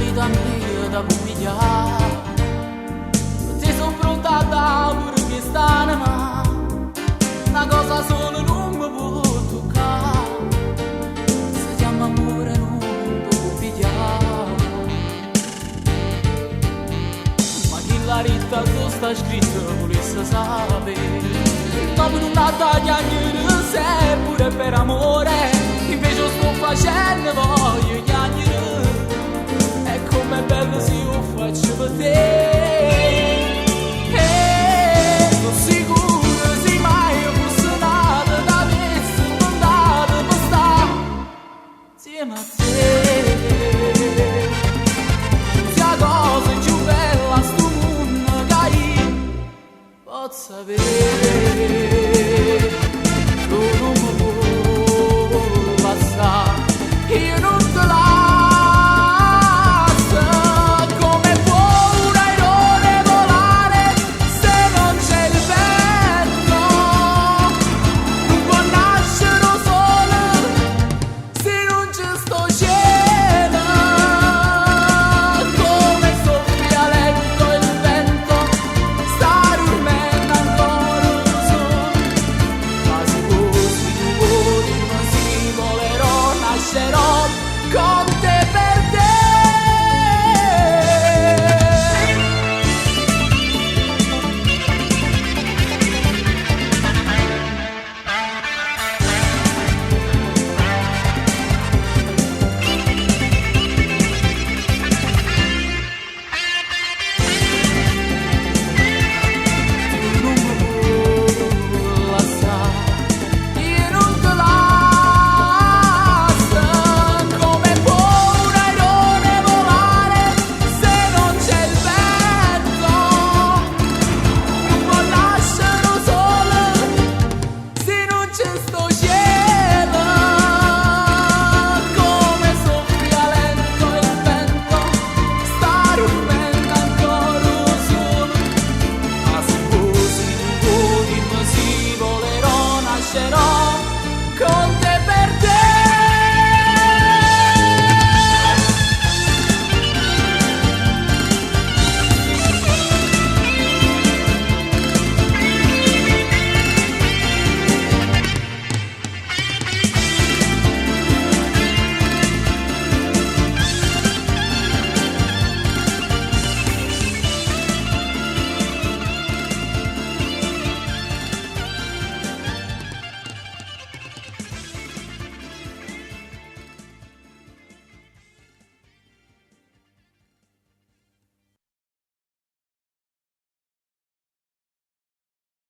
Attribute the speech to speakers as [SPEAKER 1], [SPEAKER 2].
[SPEAKER 1] vita mia da pigliare. Ti sono pronta a dare pure che stanno ma una cosa solo non mi può toccare. Si chiama amore non può pigliare. Ma chi la ritta sta scritto volesse sapere. Dopo una taglia se pure per amore. Invece sto facendo voglio chiagnere. E com'è bello se io faccio per te. Sono sicuro se mai fosse nata da avessi mandato per stare insieme a te. Sia cosa più bella sto mondo che io posso avere.